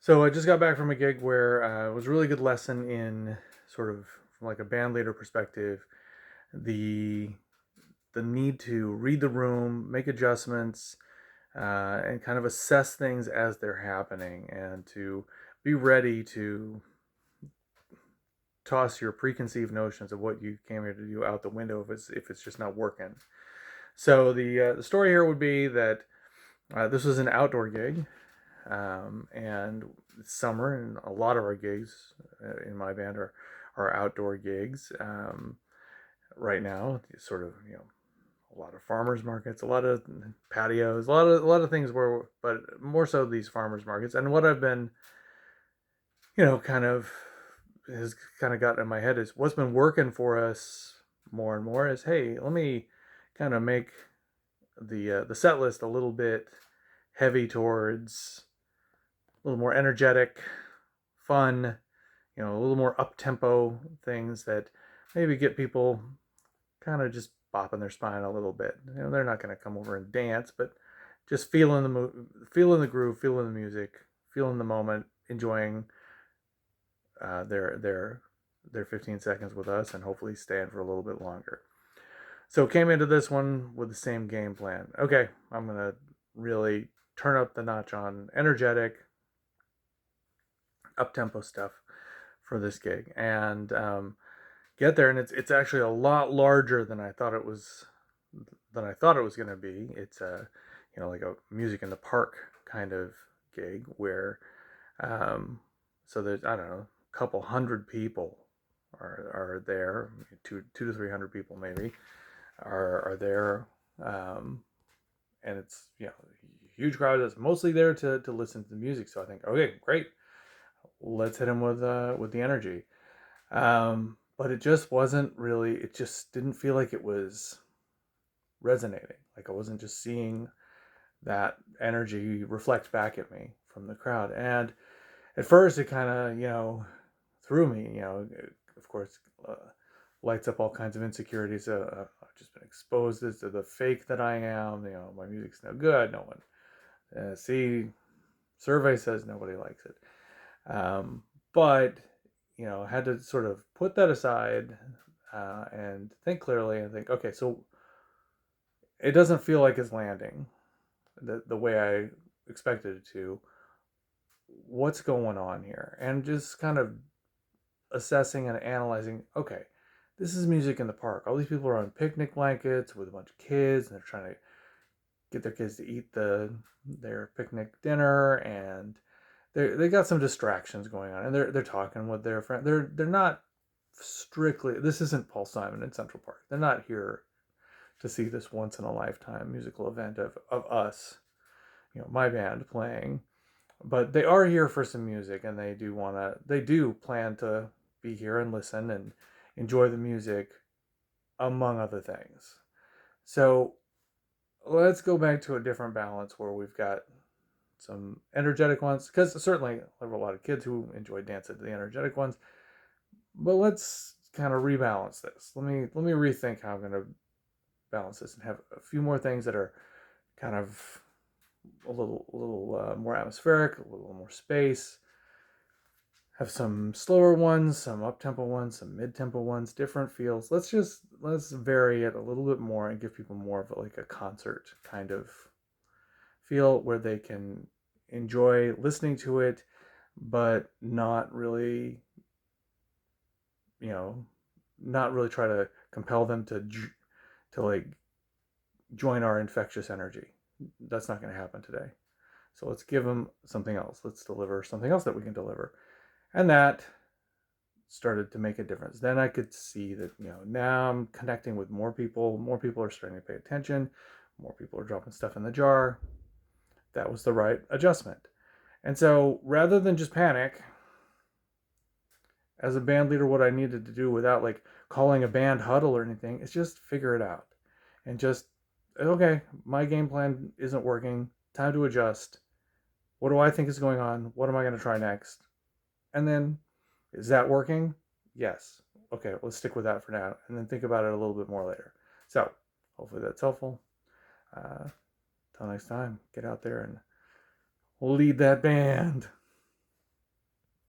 So I just got back from a gig where it was a really good lesson in sort of from like a band leader perspective, the the need to read the room, make adjustments, and kind of assess things as they're happening, and to be ready to toss your preconceived notions of what you came here to do out the window if it's just not working. So the story here would be that this was an outdoor gig, and it's summer, and a lot of our gigs in my band are outdoor gigs. Right now, sort of a lot of farmers markets, a lot of patios, a lot of things where, but more so these farmers markets. And what I've been, kind of has kind of gotten in my head is what's been working for us more and more is, hey, let me kind of make the set list a little bit heavy towards a little more energetic, fun, a little more up tempo things that maybe get people kind of just bopping their spine a little bit. They're not going to come over and dance, but just feeling the groove, feeling the music, feeling the moment, enjoying their 15 seconds with us, and hopefully staying for a little bit longer. So came into this one with the same game plan. Okay, I'm gonna really turn up the notch on energetic, up tempo stuff for this gig, and get there, and it's actually a lot larger than I thought it was going to be. It's like a music in the park kind of gig where so there's, I don't know, a couple hundred people are there, two to 300 people maybe are there, and it's a huge crowd that's mostly there to listen to the music. So I think, okay, great, let's hit them with the energy. But it just wasn't really. It just didn't feel like it was resonating. Like I wasn't just seeing that energy reflect back at me from the crowd. And at first, it kind of threw me. Of course, lights up all kinds of insecurities. I've just been exposed to the fake that I am. My music's no good. No one see. Survey says nobody likes it. But had to sort of put that aside and think clearly and think, okay, so it doesn't feel like it's landing the way I expected it to. What's going on here? And just kind of assessing and analyzing, okay, this is music in the park. All these people are on picnic blankets with a bunch of kids, and they're trying to get their kids to eat their picnic dinner, and they got some distractions going on, and they're talking with their friend. They're not strictly. This isn't Paul Simon in Central Park. They're not here to see this once in a lifetime musical event of us, my band playing. But they are here for some music, and they do plan to be here and listen and enjoy the music, among other things. So let's go back to a different balance where we've got some energetic ones, because certainly there are a lot of kids who enjoy dancing to the energetic ones. But let's kind of rebalance this. Let me rethink how I'm going to balance this and have a few more things that are kind of a little more atmospheric, a little more space. Have some slower ones, some up tempo ones, some mid tempo ones, different feels. Let's vary it a little bit more and give people more of like a concert kind of feel where they can enjoy listening to it, but not really, not really try to compel them to like join our infectious energy. That's not going to happen today. So let's give them something else. Let's deliver something else that we can deliver. And that started to make a difference. Then I could see that, now I'm connecting with more people. More people are starting to pay attention. More people are dropping stuff in the jar. That was the right adjustment. And so rather than just panic, as a band leader, what I needed to do without like calling a band huddle or anything is just figure it out. And just, okay, my game plan isn't working. Time to adjust. What do I think is going on? What am I going to try next? And then, is that working? Yes. Okay, let's stick with that for now, and then think about it a little bit more later. So, hopefully that's helpful. Till next time, get out there and lead that band.